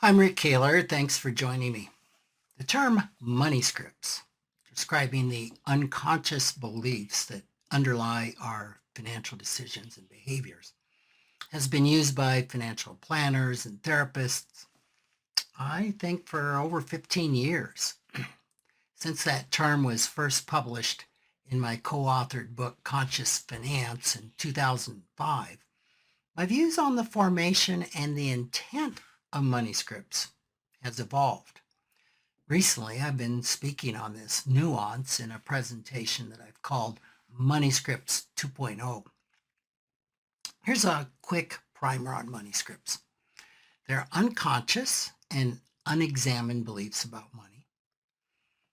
I'm Rick Kahler. Thanks for joining me. The term money scripts, describing the unconscious beliefs that underlie our financial decisions and behaviors, has been used by financial planners and therapists, I think, for over 15 years. Since that term was first published in my co-authored book, Conscious Finance, in 2005, my views on the formation and the intent of money scripts has evolved. Recently, I've been speaking on this nuance in a presentation that I've called Money Scripts 2.0. Here's a quick primer on money scripts. They're unconscious and unexamined beliefs about money.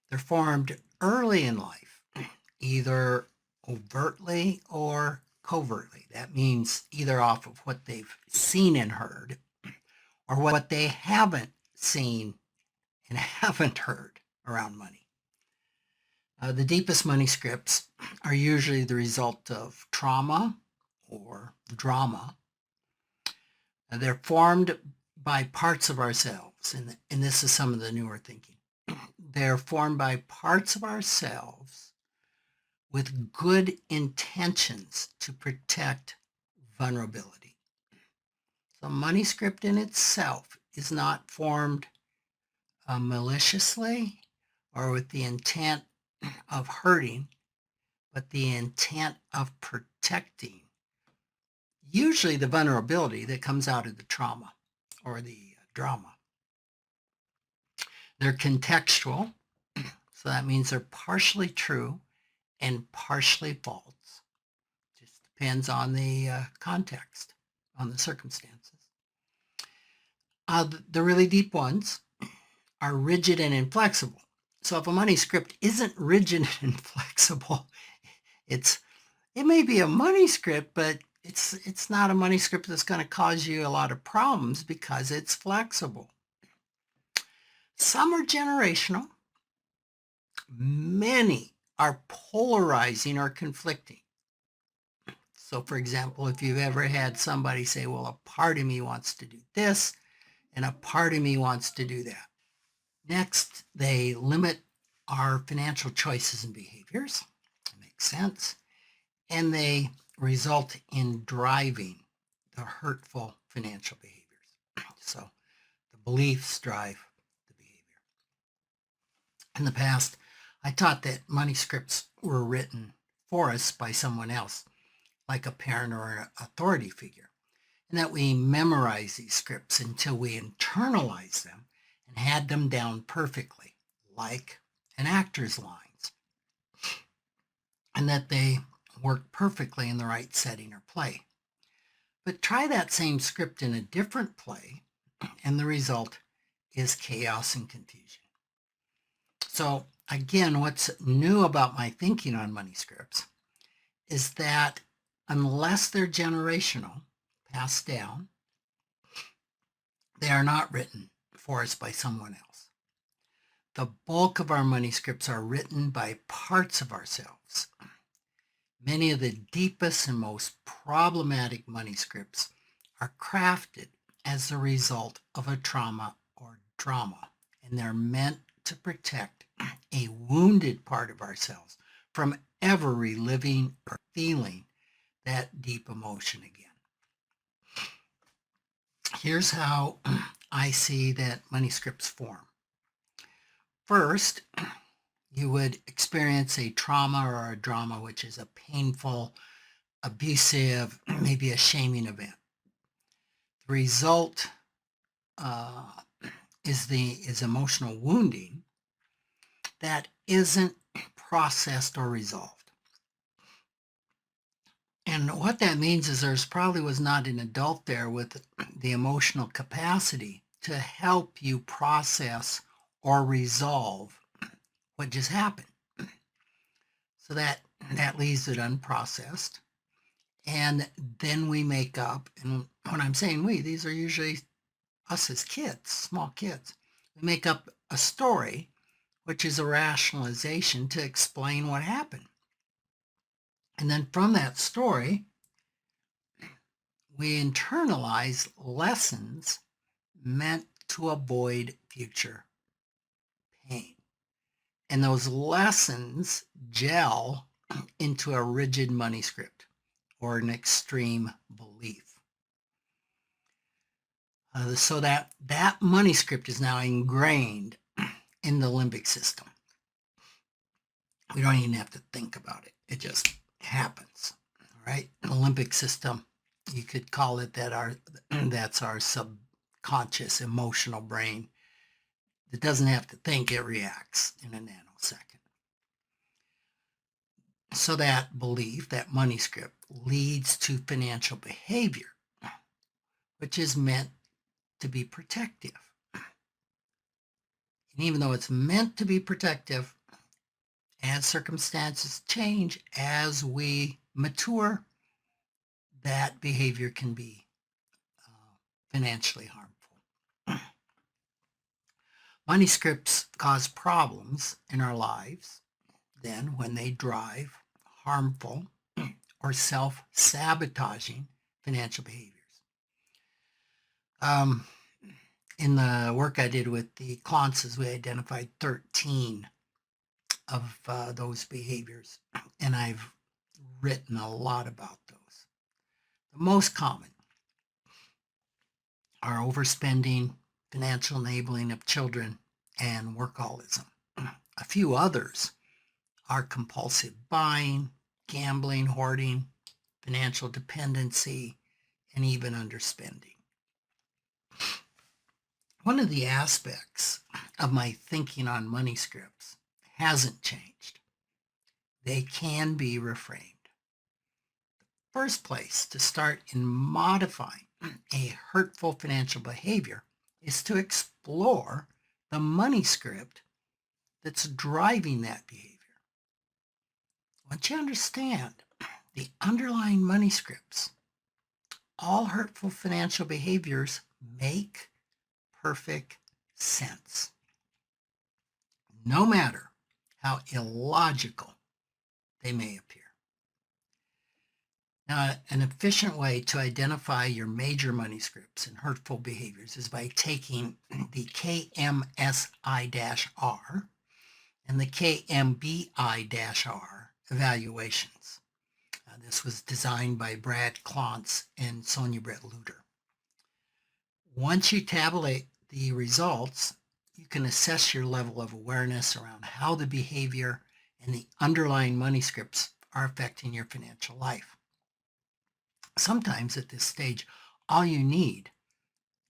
They're formed early in life, either overtly or covertly. That means either off of what they've seen and heard or what they haven't seen and haven't heard around money. The deepest money scripts are usually the result of trauma or drama. They're formed by parts of ourselves, and this is some of the newer thinking. They're formed by parts of ourselves with good intentions to protect vulnerability. So money script in itself is not formed maliciously or with the intent of hurting, but the intent of protecting, usually the vulnerability that comes out of the trauma or the drama. They're contextual, so that means they're partially true and partially false. Just depends on the context, on the circumstances. The really deep ones are rigid and inflexible. So if a money script isn't rigid and inflexible, it may be a money script, but it's not a money script that's going to cause you a lot of problems because it's flexible. Some are generational. Many are polarizing or conflicting. So for example, if you've ever had somebody say, well, a part of me wants to do this and a part of me wants to do that. Next, they limit our financial choices and behaviors. That makes sense. And they result in driving the hurtful financial behaviors. So the beliefs drive the behavior. In the past, I taught that money scripts were written for us by someone else, like a parent or an authority figure, and that we memorize these scripts until we internalize them and had them down perfectly, like an actor's lines, and that they work perfectly in the right setting or play. But try that same script in a different play, and the result is chaos and confusion. So again, what's new about my thinking on money scripts is that unless they're generational, passed down, they are not written for us by someone else. The bulk of our money scripts are written by parts of ourselves. Many of the deepest and most problematic money scripts are crafted as a result of a trauma or drama, and they're meant to protect a wounded part of ourselves from ever reliving or feeling that deep emotion again. Here's how I see that money scripts form. First, you would experience a trauma or a drama, which is a painful, abusive, maybe a shaming event. The result is emotional wounding that isn't processed or resolved. And what that means is there's probably was not an adult there with the emotional capacity to help you process or resolve what just happened. So that leaves it unprocessed. And then we make up, and when I'm saying we, these are usually us as kids, small kids. We make up a story, which is a rationalization to explain what happened. And then from that story, we internalize lessons meant to avoid future pain. And those lessons gel into a rigid money script or an extreme belief. So that money script is now ingrained in the limbic system. We don't even have to think about it. It just happens. All right. The limbic system, you could call it that's our subconscious emotional brain. It doesn't have to think, it reacts in a nanosecond. So that belief, that money script, leads to financial behavior, which is meant to be protective. And even though it's meant to be protective, as circumstances change, as we mature, that behavior can be financially harmful. Money scripts cause problems in our lives then when they drive harmful or self-sabotaging financial behaviors. In the work I did with the Clances, we identified 13 of those behaviors, and I've written a lot about those. The most common are overspending, financial enabling of children, and workaholism. A few others are compulsive buying, gambling, hoarding, financial dependency, and even underspending. One of the aspects of my thinking on money scripts hasn't changed. They can be reframed. The first place to start in modifying a hurtful financial behavior is to explore the money script that's driving that behavior. Once you understand the underlying money scripts, all hurtful financial behaviors make perfect sense, no matter how illogical they may appear. Now, an efficient way to identify your major money scripts and hurtful behaviors is by taking the KMSI-R and the KMBI-R evaluations. This was designed by Brad Klontz and Sonia Brett Luter. Once you tabulate the results, you can assess your level of awareness around how the behavior and the underlying money scripts are affecting your financial life. Sometimes at this stage, all you need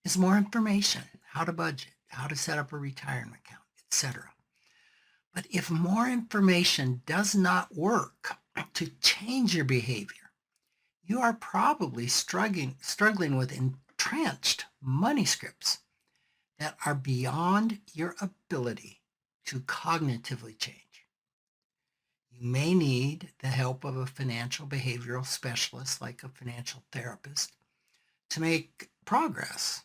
is more information, how to budget, how to set up a retirement account, etc. But if more information does not work to change your behavior, you are probably struggling with entrenched money scripts that are beyond your ability to cognitively change. You may need the help of a financial behavioral specialist, like a financial therapist, to make progress.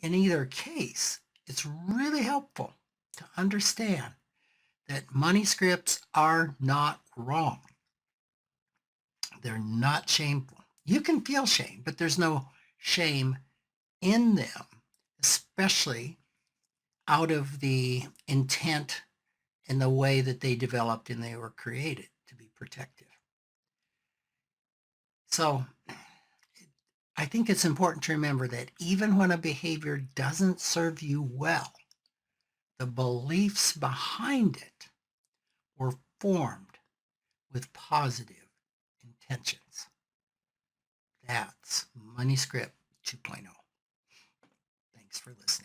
In either case, it's really helpful to understand that money scripts are not wrong. They're not shameful. You can feel shame, but there's no shame in them, especially out of the intent and the way that they developed and they were created to be protective. So I think it's important to remember that even when a behavior doesn't serve you well, the beliefs behind it were formed with positive intentions. That's Money Script 2.0. Thanks for listening.